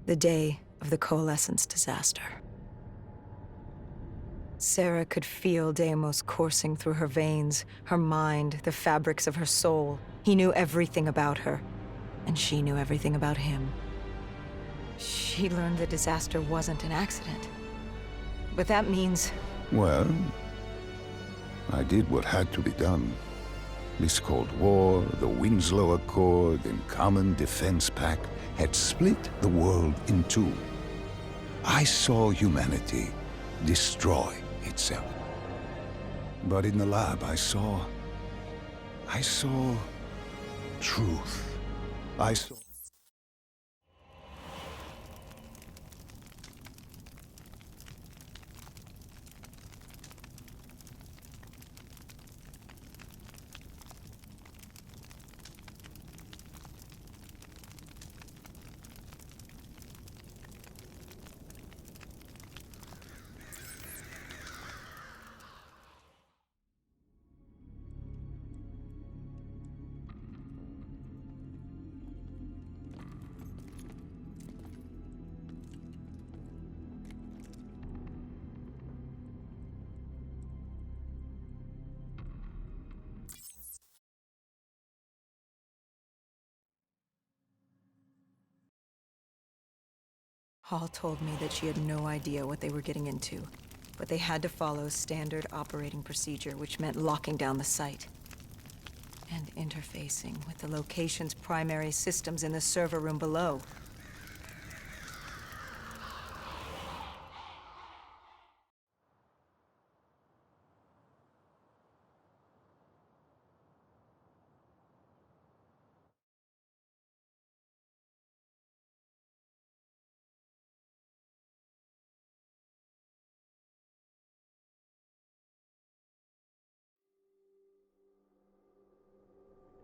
The day of the Coalescence disaster. Sarah could feel Deimos coursing through her veins, her mind, the fabrics of her soul. He knew everything about her, and she knew everything about him. She learned the disaster wasn't an accident. But that means... Well, I did what had to be done. This Cold War, the Winslow Accord, and Common Defense Pact had split the world in two. I saw humanity destroy itself. But in the lab, I saw truth. I saw... Hall told me that she had no idea what they were getting into, but they had to follow standard operating procedure, which meant locking down the site and interfacing with the location's primary systems in the server room below.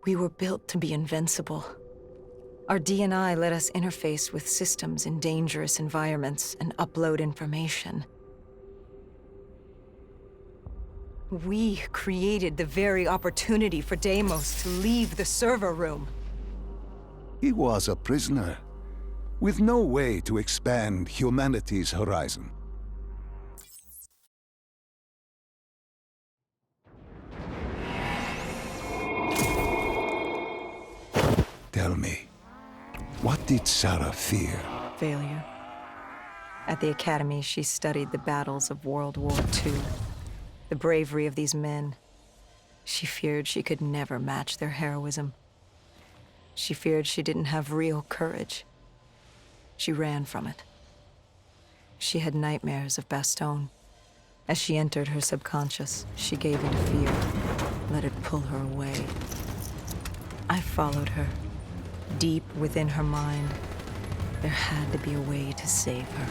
We were built to be invincible. Our D&I let us interface with systems in dangerous environments and upload information. We created the very opportunity for Deimos to leave the server room. He was a prisoner, with no way to expand humanity's horizon. Tell me, what did Sarah fear? Failure. At the Academy, she studied the battles of World War II, the bravery of these men. She feared she could never match their heroism. She feared she didn't have real courage. She ran from it. She had nightmares of Bastogne. As she entered her subconscious, she gave into fear, let it pull her away. I followed her. Deep within her mind, there had to be a way to save her.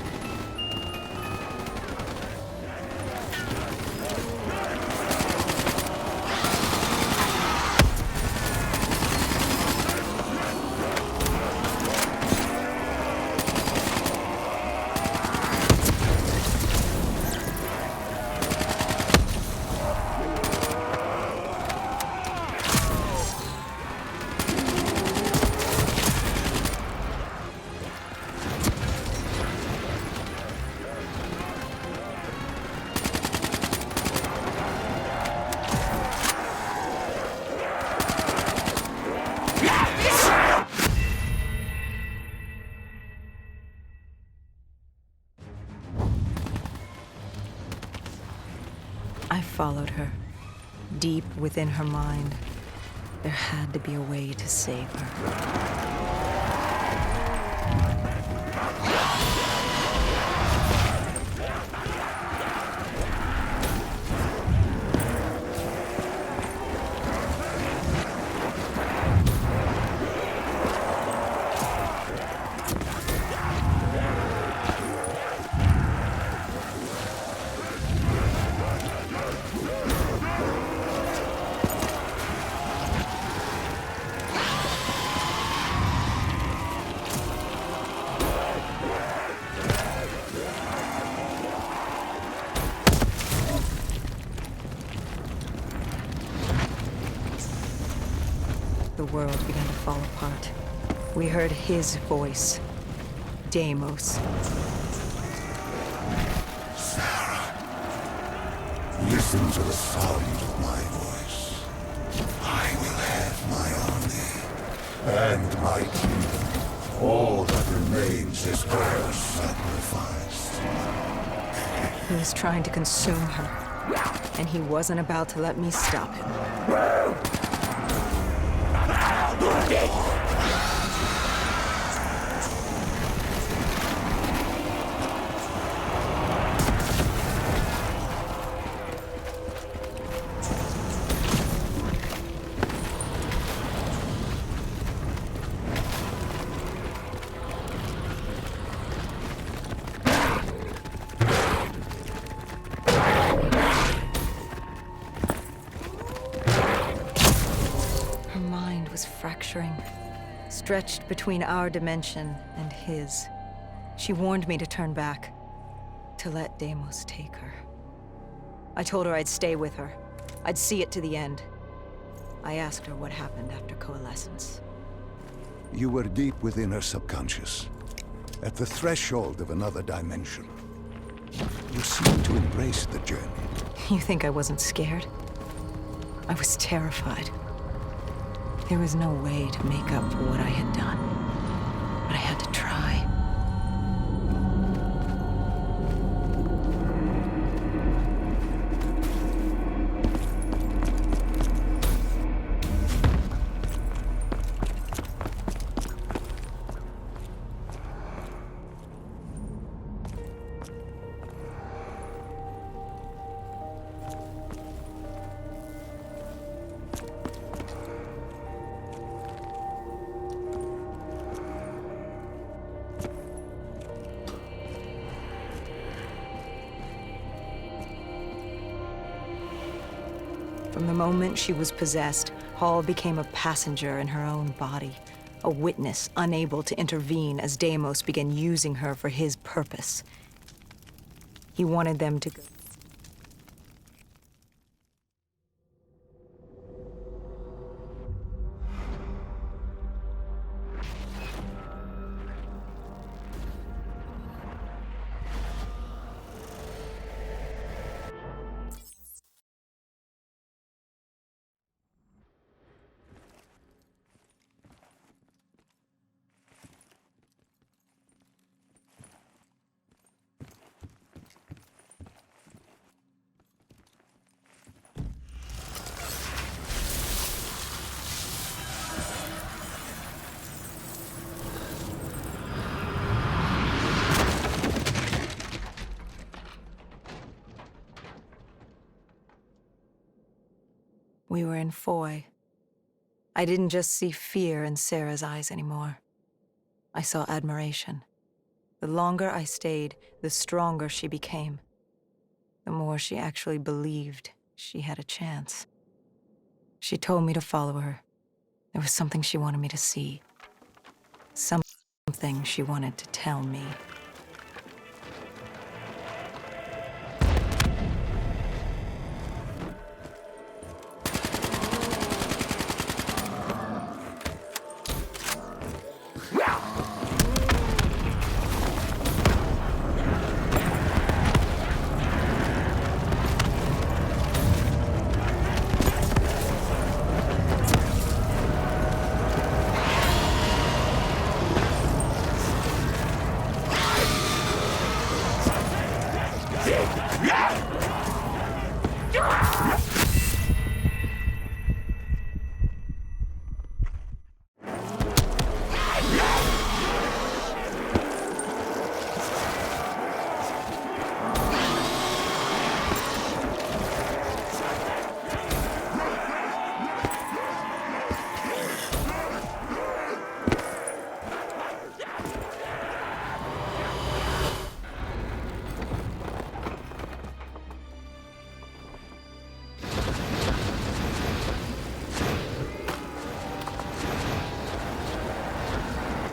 I followed her. Deep within her mind, there had to be a way to save her. The world began to fall apart. We heard his voice. Deimos. Listen to the sound of my voice. I will have my army and my kingdom. All that remains is her sacrificed. He was trying to consume her, and he wasn't about to let me stop him. Fracturing, stretched between our dimension and his. She warned me to turn back, to let Deimos take her. I told her I'd stay with her. I'd see it to the end. I asked her what happened after coalescence. You were deep within her subconscious, at the threshold of another dimension. You seemed to embrace the journey. You think I wasn't scared? I was terrified. There was no way to make up for what I had done, but I had to try. From the moment she was possessed, Hall became a passenger in her own body, a witness unable to intervene as Deimos began using her for his purpose. He wanted them to go. We were in Foy. I didn't just see fear in Sarah's eyes anymore. I saw admiration. The longer I stayed, the stronger she became. The more she actually believed she had a chance. She told me to follow her. There was something she wanted me to see. Something she wanted to tell me.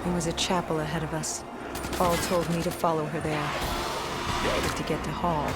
There was a chapel ahead of us. Paul told me to follow her there. But to get to Hall,